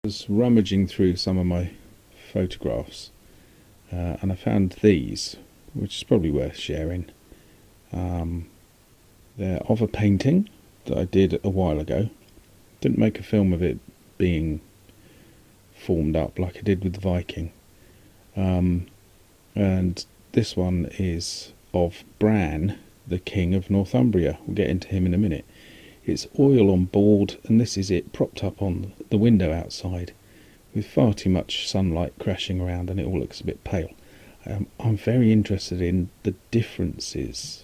Was rummaging through some of my photographs and I found these, which is probably worth sharing. They're of a painting that I did a while ago. Didn't make a film of it being formed up like I did with the Viking. And this one is of Bran, the king of Northumbria. We'll get into him in a minute. It's oil on board, and this is it propped up on the window outside with far too much sunlight crashing around, and it all looks a bit pale. I'm very interested in the differences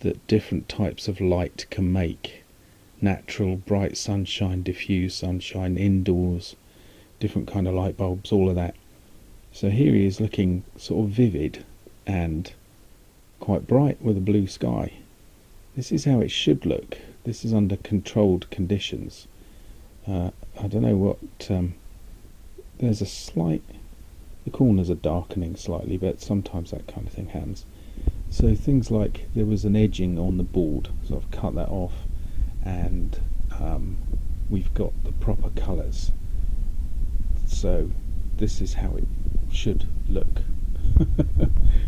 that different types of light can make. Natural, bright sunshine, diffuse sunshine, indoors, different kind of light bulbs, all of that. So here he is looking sort of vivid and quite bright with a blue sky. This is how it should look. This is under controlled conditions. I don't know what... there's a slight... the corners are darkening slightly, but sometimes that kind of thing happens. So things like there was an edging on the board, so I've cut that off, and we've got the proper colours. So this is how it should look.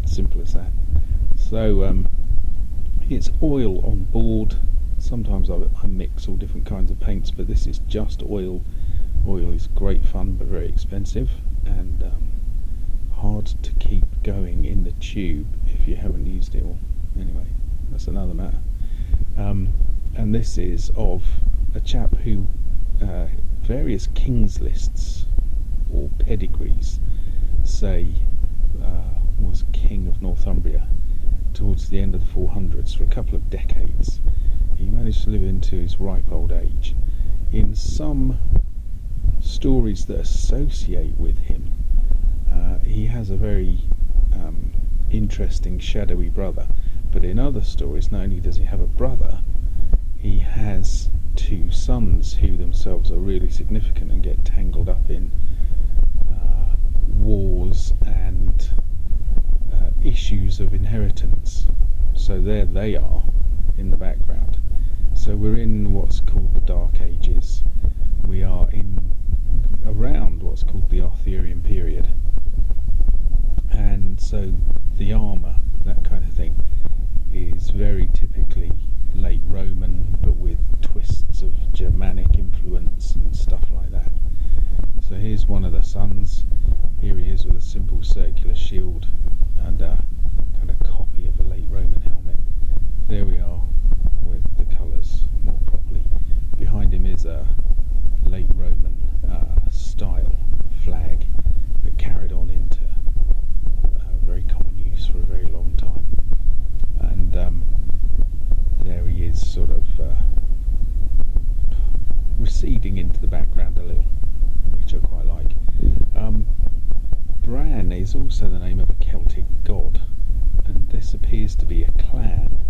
Simple as that. So it's oil on board. Sometimes I mix all different kinds of paints, but this is just oil. Oil is great fun but very expensive, and hard to keep going in the tube if you haven't used it all. Anyway, that's another matter. And this is of a chap who various king's lists or pedigrees say was king of Northumbria towards the end of the 400s for a couple of decades. He managed to live into his ripe old age. In some stories that associate with him, he has a very interesting shadowy brother, but in other stories not only does he have a brother, he has two sons who themselves are really significant and get tangled up in wars and issues of inheritance. So there they are in the background. So we're in what's called the Dark Ages. We are in around what's called the Arthurian period. And so the armour, that kind of thing, is very typically late Roman, but with twists of Germanic influence and stuff like that. So here's one of the sons. Here he is with a simple circular shield and a kind of copy of a late Roman helmet. There we are with the colours more properly. Behind him is a late Roman style flag that carried on into very common use for a very long time. And there he is sort of receding into the background a little, which I quite like. Bran is also the name of a Celtic god, and this appears to be a clan.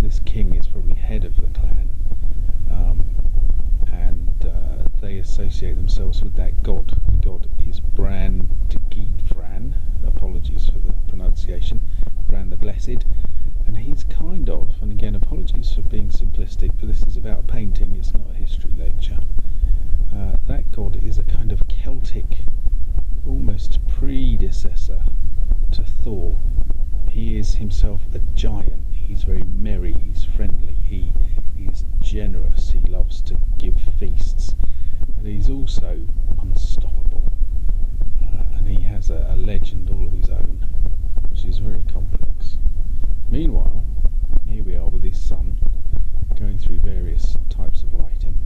This king is probably head of the clan, and they associate themselves with that god. The god is Bran de Fran, apologies for the pronunciation, Bran the Blessed, and he's kind of, and again apologies for being simplistic, but this is about painting, it's not a history lecture. That god is a kind of Celtic, almost predecessor to Thor. He is himself a giant. He's very merry, he's friendly, he is generous, he loves to give feasts, but he's also unstoppable. And he has a legend all of his own, which is very complex. Meanwhile, here we are with his son, going through various types of lighting.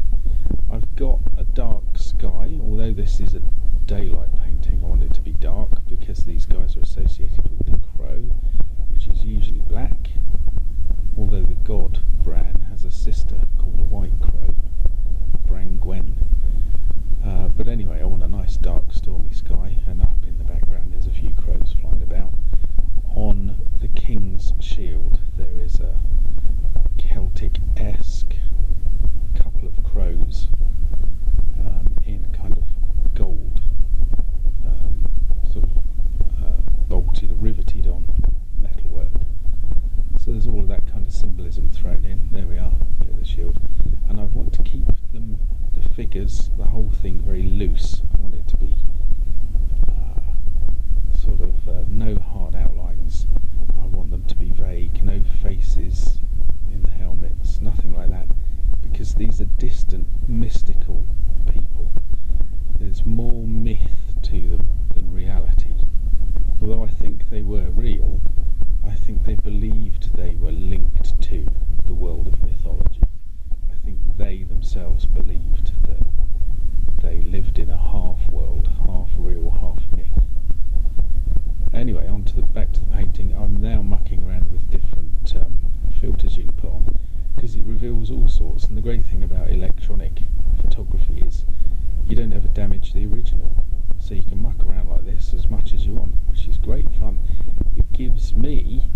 I've got a dark sky, although this is a daylight painting. I want it to be dark because these guys are associated with the crow, which is usually black, although the god Bran has a sister called a white crow, Bran Gwen. But anyway, I want a nice dark stormy sky, and up in the background there's a few crows flying about. On the king's shield there is a Celtic-esque couple of crows in kind of gold, sort of bolted or riveted on metalwork. So there's all of that kind of symbolism thrown in. There we are, bit of the shield. And I want to keep them, the figures, the whole thing very loose. I want it to be no hard outlines. I want them to be vague, no faces in the helmets, nothing like that, because these are distant, mystical people. There's more myth to them than reality. Although I think they were real, I think they believed they were linked to the world of mythology. I think they themselves believed that they lived in a half world, half real, half myth. Anyway, back to the painting. I'm now mucking around with different filters you can put on, because it reveals all sorts. And the great thing about electronic photography is you don't ever damage the original, so you can muck around like this as much as you want, which is great fun. It gives me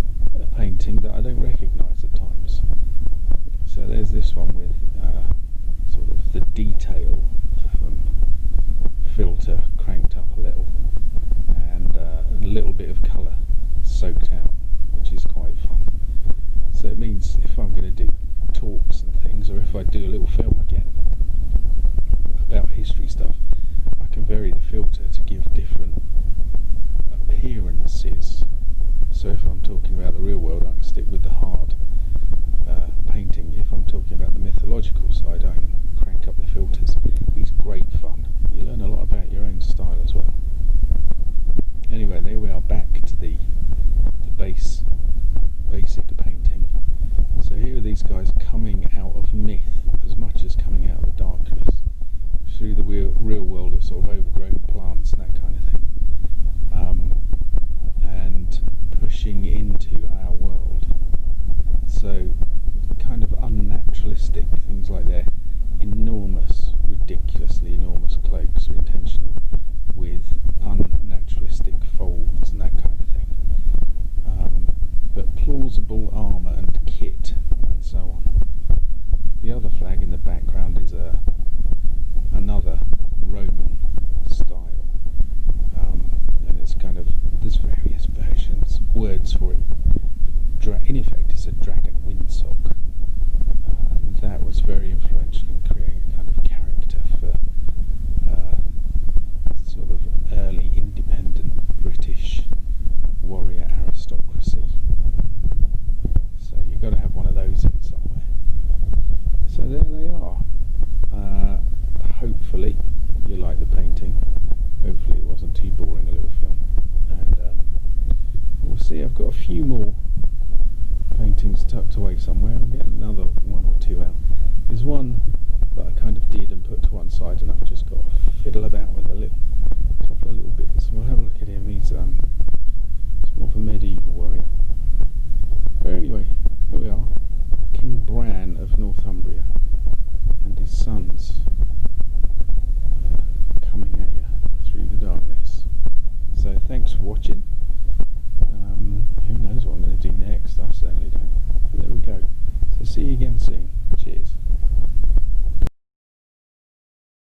a painting that I don't recognise at times. So there's this one with sort of the detail filter cranked up a little, and a little bit of colour soaked out, which is quite fun. So it means if I'm going to do talks and things, or if I do a little film again about history stuff, I can vary the filter to give different appearances. So if I'm talking about the real world, I can stick with the hard painting. If I'm talking about the mythological side, I can crank up the filters. It's great fun. You learn a lot about your own style as well. Anyway, there we are, back to the basic painting. So here are these guys coming out of myth as much as coming out of the darkness, through the real world of sort of